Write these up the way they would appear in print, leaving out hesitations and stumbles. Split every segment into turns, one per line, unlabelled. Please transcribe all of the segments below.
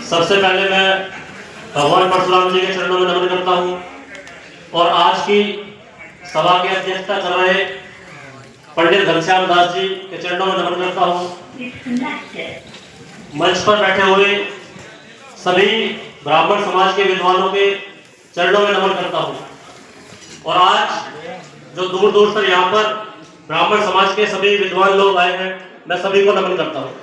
सबसे पहले मैं भगवान परशुराम जी के चरणों में नमन करता हूँ और आज की सभा की अध्यक्षता कर रहे पंडित घनश्याम दास जी के चरणों में नमन करता हूँ। मंच पर बैठे हुए सभी ब्राह्मण समाज के विद्वानों के चरणों में नमन करता हूँ और आज जो दूर दूर से यहाँ पर ब्राह्मण समाज के सभी विद्वान लोग आए हैं, मैं सभी को नमन करता हूँ।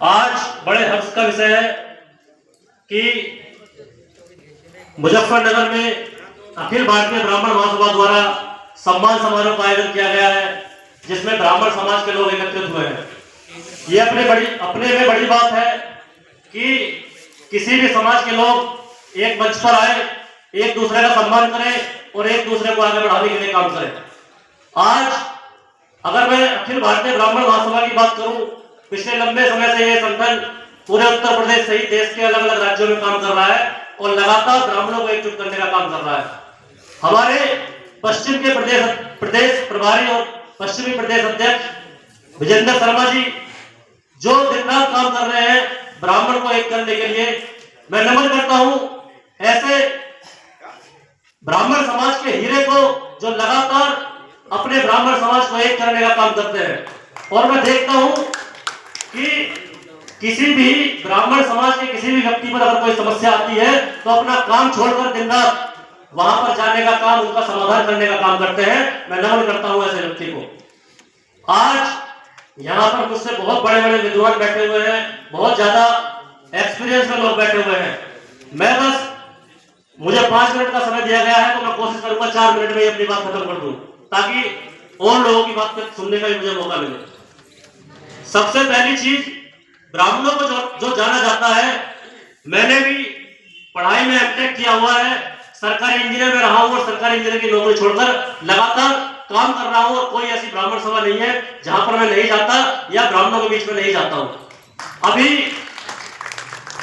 आज बड़े हर्ष का विषय है कि मुजफ्फरनगर में अखिल भारतीय ब्राह्मण महासभा द्वारा सम्मान समारोह का आयोजन किया गया है, जिसमें ब्राह्मण समाज के लोग एकत्रित हुए हैं। ये अपने में बड़ी बात है कि किसी भी समाज के लोग एक मंच पर आए, एक दूसरे का सम्मान करें और एक दूसरे को आगे बढ़ाने के लिए काम करें। आज अगर मैं अखिल भारतीय ब्राह्मण महासभा की बात करूं, पिछले लंबे समय से यह संगठन पूरे उत्तर प्रदेश सहित देश के अलग अलग राज्यों में काम कर रहा है और लगातार ब्राह्मणों को एकजुट करने का काम कर रहा है। हमारे पश्चिम के प्रदेश प्रभारी और पश्चिमी प्रदेश अध्यक्ष विजेंद्र शर्मा जी जो दिन रात काम कर रहे हैं ब्राह्मण को एक करने के लिए, मैं नमन करता हूं ऐसे ब्राह्मण समाज के हीरे को जो लगातार अपने ब्राह्मण समाज को एक करने का काम करते हैं। और मैं देखता हूं कि किसी भी ब्राह्मण समाज के किसी भी व्यक्ति पर अगर कोई समस्या आती है तो अपना काम छोड़कर दिन रात वहां पर जाने का काम, उनका समाधान करने का काम करते हैं। मैं नमन करता हूं ऐसे व्यक्ति को। आज यहाँ पर मुझसे बहुत बड़े बड़े विद्वान बैठे हुए हैं, बहुत ज्यादा एक्सपीरियंस में लोग बैठे हुए हैं। मैं बस मुझे 5 मिनट का समय दिया गया है तो मैं कोशिश करूंगा 4 मिनट में अपनी बात खत्म कर दूं ताकि और लोगों की बात सुनने का भी मुझे मौका मिले। सबसे पहली चीज, ब्राह्मणों को जो जाना जाता है, मैंने भी पढ़ाई में एमटेक किया हुआ है, सरकारी इंजीनियर में रहा हूं और सरकारी इंजीनियर की नौकरी छोड़कर लगातार काम कर रहा हूं और कोई ऐसी ब्राह्मण सभा नहीं है जहां पर मैं नहीं जाता या ब्राह्मणों के बीच में नहीं जाता हूं। अभी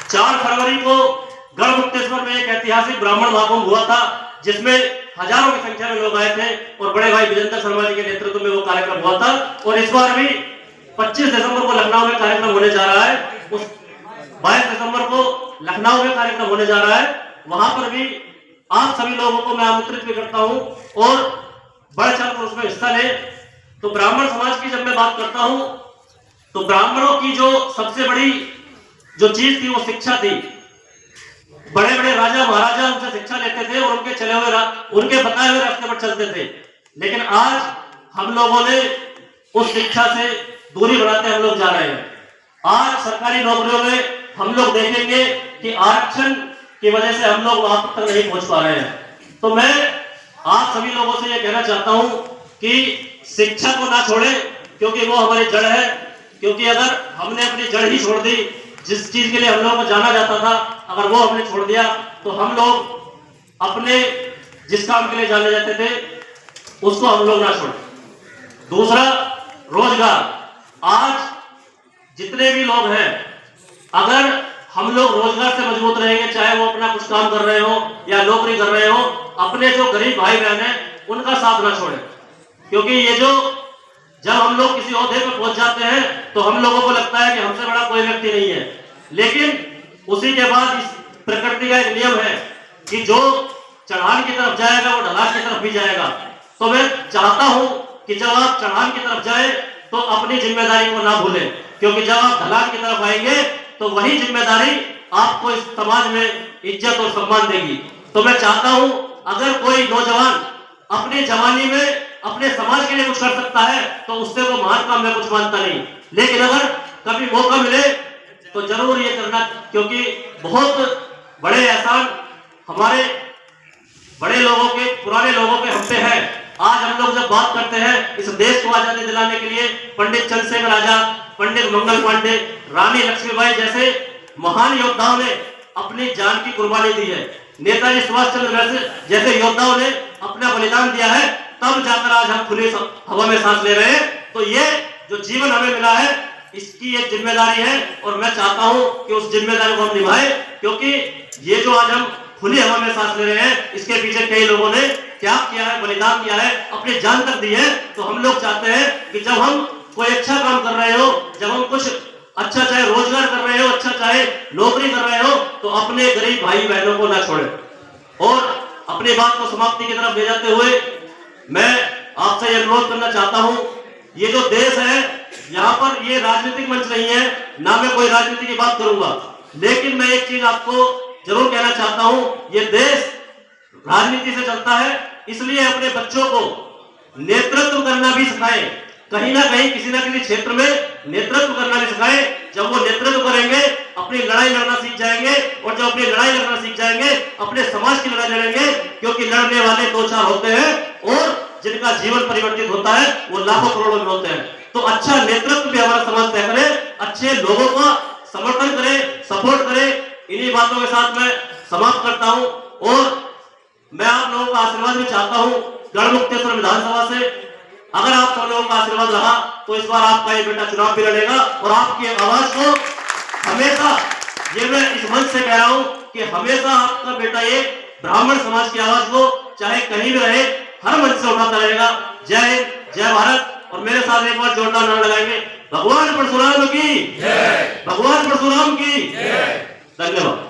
4 फरवरी को गढ़मुक्तेश्वर में एक ऐतिहासिक ब्राह्मण महाकुंभ हुआ था जिसमें हजारों की संख्या में लोग आए थे और बड़े भाई विजेंद्र शर्मा जी के नेतृत्व में वो कार्यक्रम हुआ था। और इस बार भी 25 दिसंबर को लखनऊ में कार्यक्रम होने जा रहा है, उस 22 दिसंबर को लखनऊ में कार्यक्रम होने जा रहा है। वहां पर भी आप सभी लोगों को मैं आमंत्रित भी करता हूं और बढ़ चढ़कर उसमें हिस्सा ले। तो ब्राह्मण समाज की जब मैं बात करता हूं तो ब्राह्मणों की जो सबसे बड़ी जो चीज थी वो शिक्षा थी। बड़े बड़े राजा महाराजा उनसे शिक्षा लेते थे और उनके बताए हुए रास्ते पर चलते थे। लेकिन आज हम लोगों ने उस शिक्षा से दूरी बनाते हम लोग जा रहे हैं। आज सरकारी नौकरियों में हम लोग देखेंगे कि आरक्षण की वजह से हम लोग वहां तक नहीं पहुंच पा रहे हैं। तो मैं आप सभी लोगों से यह कहना चाहता हूं कि शिक्षा को ना छोड़ें, क्योंकि वो हमारी जड़ है। क्योंकि अगर हमने अपनी जड़ ही छोड़ दी, जिस चीज के लिए हम लोगों को जाना जाता था, अगर वो हमने छोड़ दिया तो हम लोग अपने जिस काम के लिए जाने जाते थे उसको हम लोग ना छोड़ें। दूसरा, रोजगार। आज जितने भी लोग हैं, अगर हम लोग रोजगार से मजबूत रहेंगे, चाहे वो अपना कुछ काम कर रहे हो या नौकरी कर रहे हो, अपने जो गरीब भाई बहन हैं उनका साथ ना छोड़ें। क्योंकि ये जो जब हम लोग किसी ओहदे पर पहुंच जाते हैं तो हम लोगों को लगता है कि हमसे बड़ा कोई व्यक्ति नहीं है, लेकिन उसी के बाद इस प्रकृति का एक नियम है कि जो चढ़ान की तरफ जाएगा वो ढलान की तरफ भी जाएगा। तो मैं चाहता हूं कि जब आप चढ़ान की तरफ जाए तो अपनी जिम्मेदारी को ना भूलें, क्योंकि जब आप ढलान की तरफ आएंगे तो वही जिम्मेदारी आपको इस समाज में इज्जत और सम्मान देगी। तो मैं चाहता हूं अगर कोई नौजवान अपनी जवानी में अपने समाज के लिए कुछ कर सकता है तो उससे वो महान काम मैं कुछ मानता नहीं, लेकिन अगर कभी मौका मिले तो जरूर ये करना, क्योंकि बहुत बड़े एहसान हमारे बड़े लोगों के, पुराने लोगों के हम पे है। आज हम लोग जब बात करते हैं इस देश को आजादी दिलाने के लिए पंडित चंद्रशेखर आजाद, पंडित मंगल पांडे, रानी लक्ष्मीबाई जैसे महान योद्धाओं ने अपनी जान की कुर्बानी दी है। नेताजी सुभाष चंद्र जैसे योद्धाओं ने अपना बलिदान दिया है, तब जाकर आज हम खुली हवा में सांस ले रहे हैं। तो ये जो जीवन हमें मिला है इसकी एक जिम्मेदारी है और मैं चाहता हूं कि उस जिम्मेदारी को हम निभाएं, क्योंकि ये जो आज हम खुली हवा में सांस ले रहे हैं इसके पीछे कई लोगों ने त्याग किया है, बलिदान किया है, अपनी जान तक दी है। तो हम लोग चाहते हैं कि जब हम कोई अच्छा काम कर रहे हो, जब हम कुछ अच्छा, चाहे रोजगार कर रहे हो, अच्छा अगर चाहे नौकरी कर रहे हो तो अपने गरीब भाई बहनों को ना छोड़े। और अपनी बात को समाप्ति की तरफ ले जाते हुए मैं आपसे यह अनुरोध करना चाहता हूं, ये जो देश है यहाँ पर ये राजनीतिक मंच नहीं है, ना मैं कोई राजनीति की बात करूंगा, लेकिन मैं एक चीज आपको जरूर कहना चाहता हूं, ये देश राजनीति से चलता है, इसलिए अपने बच्चों को नेतृत्व करना भी सिखाएं। कहीं ना कहीं किसी ना किसी क्षेत्र में नेतृत्व करना भी सिखाएं। जब वो नेतृत्व करेंगे अपनी लड़ाई लड़ना सीख जाएंगे, और जब अपनी लड़ाई लड़ना सीख जाएंगे अपने समाज की लड़ाई लड़ेंगे, क्योंकि लड़ने वाले दो चार होते हैं और जिनका जीवन परिवर्तित होता है वो लाखों करोड़ों में होते हैं। तो अच्छा नेतृत्व भी हमारा समाज तय करे, अच्छे लोगों का समर्थन करे, सपोर्ट करे। इन्हीं बातों के साथ मैं समाप्त करता हूं और मैं आप लोगों का आशीर्वाद भी चाहता हूं गढ़मुक्तेश्वर विधानसभा से। अगर आप सब लोगों का आशीर्वाद रहा तो इस बार आपका ये बेटा चुनाव भी लड़ेगा और आपकी आवाज को हमेशा, ये मैं इस मंच से कह रहा हूं कि हमेशा आपका बेटा ये ब्राह्मण समाज की आवाज को चाहे कहीं भी रहे हर मंच से उठाता रहेगा। जय हिंद, जय भारत। और मेरे साथ एक बार जोरदार नारा लगाएंगे, भगवान परशुराम की जय, भगवान परशुराम की जय। धन्यवाद।